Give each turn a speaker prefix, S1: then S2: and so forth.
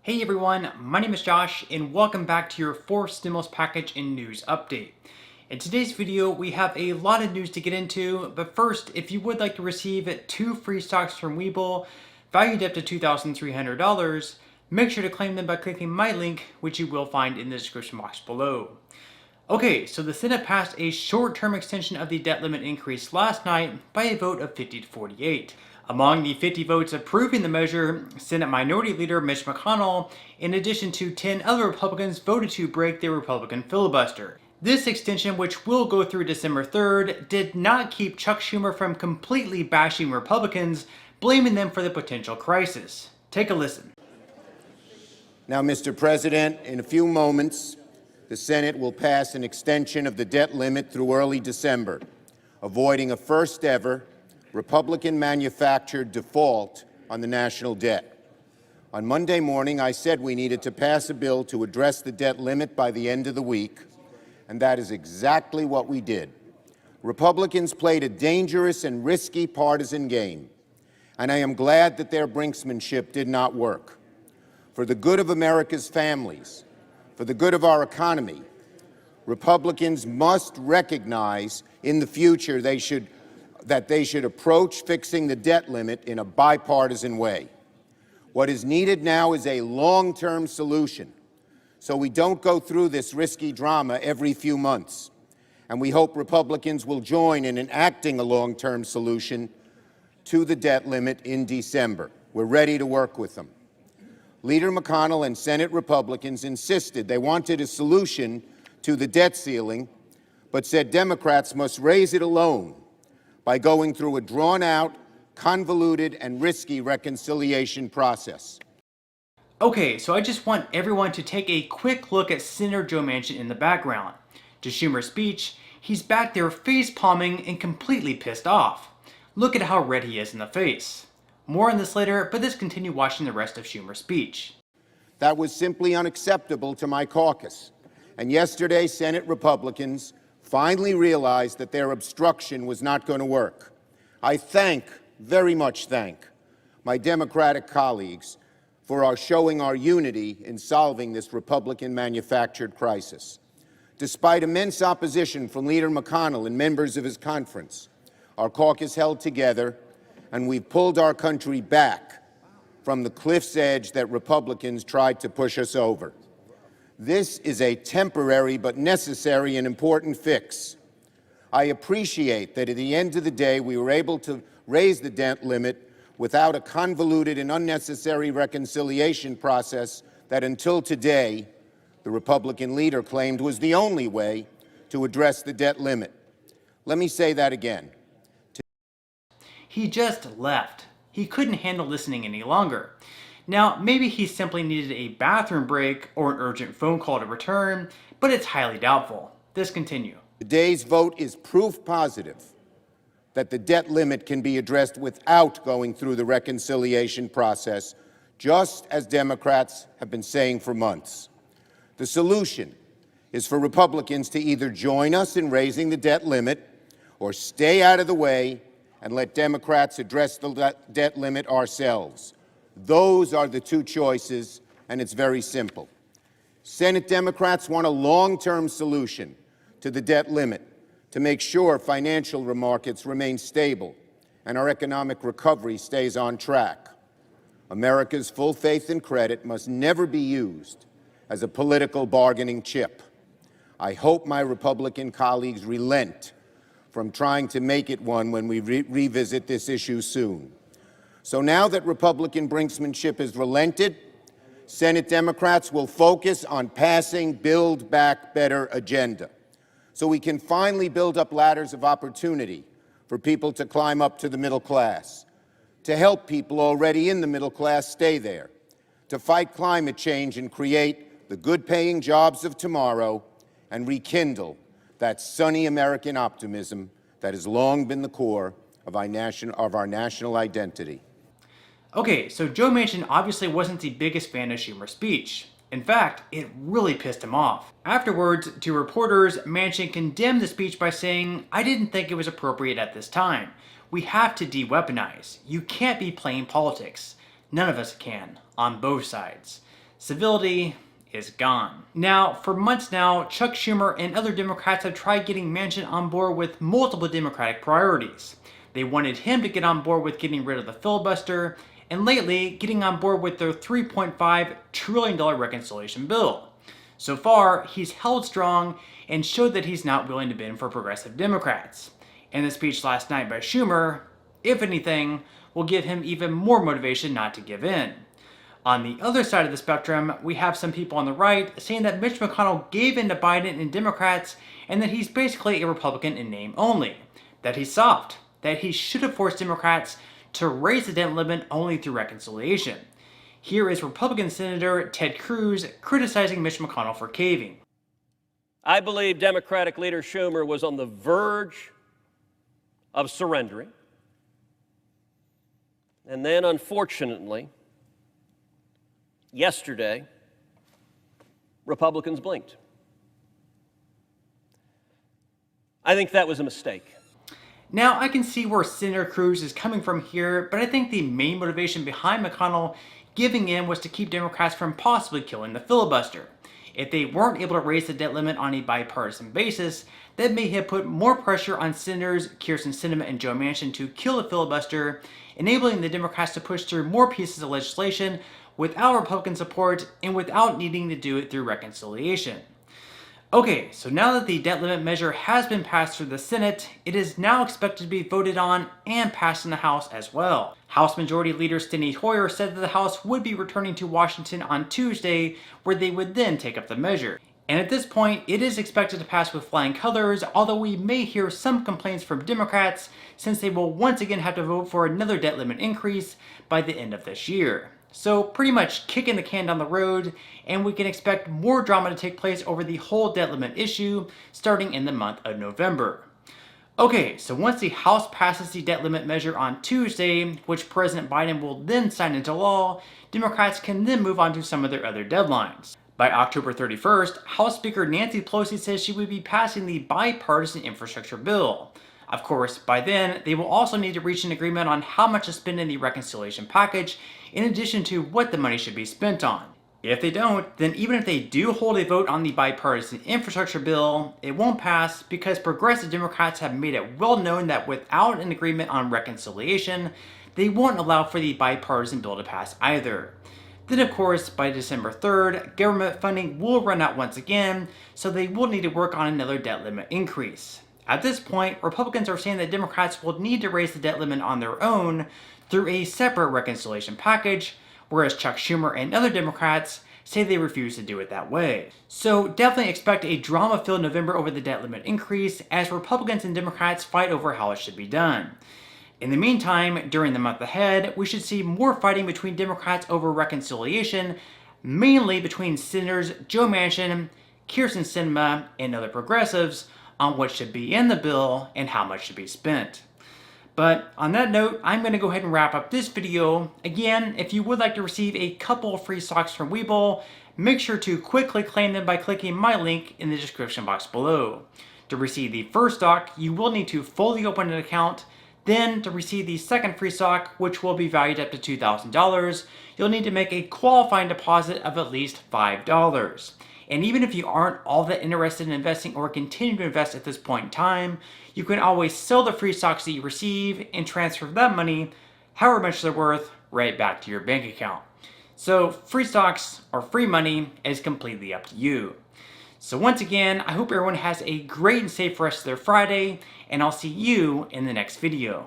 S1: Hey everyone, my name is Josh and welcome back to your fourth stimulus package and news update. In today's video, we have a lot of news to get into, but first, if you would like to receive 2 free stocks from Webull, valued up to $2,300, make sure to claim them by clicking my link, which you will find in the description box below. Okay, so the Senate passed a short-term extension of the debt limit increase last night by a vote of 50 to 48. Among the 50 votes approving the measure, Senate Minority Leader Mitch McConnell, in addition to 10 other Republicans, voted to break the Republican filibuster. This extension, which will go through December 3rd, did not keep Chuck Schumer from completely bashing Republicans, blaming them for the potential crisis. Take a listen.
S2: Now, Mr. President, in a few moments, the Senate will pass an extension of the debt limit through early December, avoiding a first-ever Republican-manufactured default on the national debt. On Monday morning, I said we needed to pass a bill to address the debt limit by the end of the week, and that is exactly what we did. Republicans played a dangerous and risky partisan game, and I am glad that their brinksmanship did not work. For the good of America's families, for the good of our economy, Republicans must recognize in the future that they should approach fixing the debt limit in a bipartisan way. What is needed now is a long-term solution, so we don't go through this risky drama every few months. And we hope Republicans will join in enacting a long-term solution to the debt limit in December. We're ready to work with them. Leader McConnell and Senate Republicans insisted they wanted a solution to the debt ceiling, but said Democrats must raise it alone by going through a drawn-out, convoluted, and risky reconciliation process.
S1: Okay, so I just want everyone to take a quick look at Senator Joe Manchin in the background. To Schumer's speech, he's back there face-palming and completely pissed off. Look at how red he is in the face. More on this later, but let's continue watching the rest of Schumer's speech.
S2: That was simply unacceptable to my caucus. And yesterday, Senate Republicans finally realized that their obstruction was not going to work. I very much thank, my Democratic colleagues for showing our unity in solving this Republican-manufactured crisis. Despite immense opposition from Leader McConnell and members of his conference, our caucus held together, and we've pulled our country back from the cliff's edge that Republicans tried to push us over. This is a temporary but necessary and important fix. I appreciate that at the end of the day, we were able to raise the debt limit without a convoluted and unnecessary reconciliation process that until today, the Republican leader claimed was the only way to address the debt limit. Let me say that again.
S1: He just left. He couldn't handle listening any longer. Now, maybe he simply needed a bathroom break or an urgent phone call to return, but it's highly doubtful. Let's continue.
S2: Today's vote is proof positive that the debt limit can be addressed without going through the reconciliation process, just as Democrats have been saying for months. The solution is for Republicans to either join us in raising the debt limit or stay out of the way and let Democrats address the debt limit ourselves. Those are the two choices, and it's very simple. Senate Democrats want a long-term solution to the debt limit to make sure financial markets remain stable and our economic recovery stays on track. America's full faith and credit must never be used as a political bargaining chip. I hope my Republican colleagues relent from trying to make it one when we revisit this issue soon. So now that Republican brinksmanship has relented, Senate Democrats will focus on passing Build Back Better agenda, so we can finally build up ladders of opportunity for people to climb up to the middle class, to help people already in the middle class stay there, to fight climate change and create the good-paying jobs of tomorrow, and rekindle that sunny American optimism that has long been the core of our national identity.
S1: Okay, so Joe Manchin obviously wasn't the biggest fan of Schumer's speech. In fact, it really pissed him off. Afterwards, to reporters, Manchin condemned the speech by saying, "I didn't think it was appropriate at this time. We have to de-weaponize. You can't be playing politics. None of us can, on both sides." Civility is gone. Now, for months now, Chuck Schumer and other Democrats have tried getting Manchin on board with multiple Democratic priorities. They wanted him to get on board with getting rid of the filibuster, and lately, getting on board with their $3.5 trillion reconciliation bill. So far, he's held strong and showed that he's not willing to bend for progressive Democrats. And the speech last night by Schumer, if anything, will give him even more motivation not to give in. On the other side of the spectrum, we have some people on the right saying that Mitch McConnell gave in to Biden and Democrats and that he's basically a Republican in name only, that he's soft, that he should have forced Democrats to raise the debt limit only through reconciliation. Here is Republican Senator Ted Cruz criticizing Mitch McConnell for caving.
S3: I believe Democratic leader Schumer was on the verge of surrendering. And then, unfortunately, yesterday, Republicans blinked. I think that was a mistake.
S1: Now, I can see where Senator Cruz is coming from here, but I think the main motivation behind McConnell giving in was to keep Democrats from possibly killing the filibuster. If they weren't able to raise the debt limit on a bipartisan basis, that may have put more pressure on Senators Kyrsten Sinema and Joe Manchin to kill the filibuster, enabling the Democrats to push through more pieces of legislation without Republican support and without needing to do it through reconciliation. Okay, so now that the debt limit measure has been passed through the Senate, it is now expected to be voted on and passed in the House as well. House Majority Leader Steny Hoyer said that the House would be returning to Washington on Tuesday, where they would then take up the measure. And at this point, it is expected to pass with flying colors, although we may hear some complaints from Democrats since they will once again have to vote for another debt limit increase by the end of this year. So pretty much kicking the can down the road, and we can expect more drama to take place over the whole debt limit issue starting in the month of November. Okay, so once the House passes the debt limit measure on Tuesday, which President Biden will then sign into law, Democrats can then move on to some of their other deadlines. By October 31st, House Speaker Nancy Pelosi says she would be passing the bipartisan infrastructure bill. Of course, by then, they will also need to reach an agreement on how much to spend in the reconciliation package, in addition to what the money should be spent on. If they don't, then even if they do hold a vote on the bipartisan infrastructure bill, it won't pass because progressive Democrats have made it well known that without an agreement on reconciliation, they won't allow for the bipartisan bill to pass either. Then of course, by December 3rd, government funding will run out once again, so they will need to work on another debt limit increase. At this point, Republicans are saying that Democrats will need to raise the debt limit on their own through a separate reconciliation package, whereas Chuck Schumer and other Democrats say they refuse to do it that way. So definitely expect a drama-filled November over the debt limit increase as Republicans and Democrats fight over how it should be done. In the meantime, during the month ahead, we should see more fighting between Democrats over reconciliation, mainly between Senators Joe Manchin, Kyrsten Sinema, and other progressives on what should be in the bill and how much should be spent. But on that note, I'm going to go ahead and wrap up this video. Again, if you would like to receive a couple of free stocks from Webull, make sure to quickly claim them by clicking my link in the description box below. To receive the first stock, you will need to fully open an account. Then, to receive the second free stock, which will be valued up to $2,000, you'll need to make a qualifying deposit of at least $5. And even if you aren't all that interested in investing or continue to invest at this point in time, you can always sell the free stocks that you receive and transfer that money, however much they're worth, right back to your bank account. So free stocks or free money is completely up to you. So once again, I hope everyone has a great and safe rest of their Friday, and I'll see you in the next video.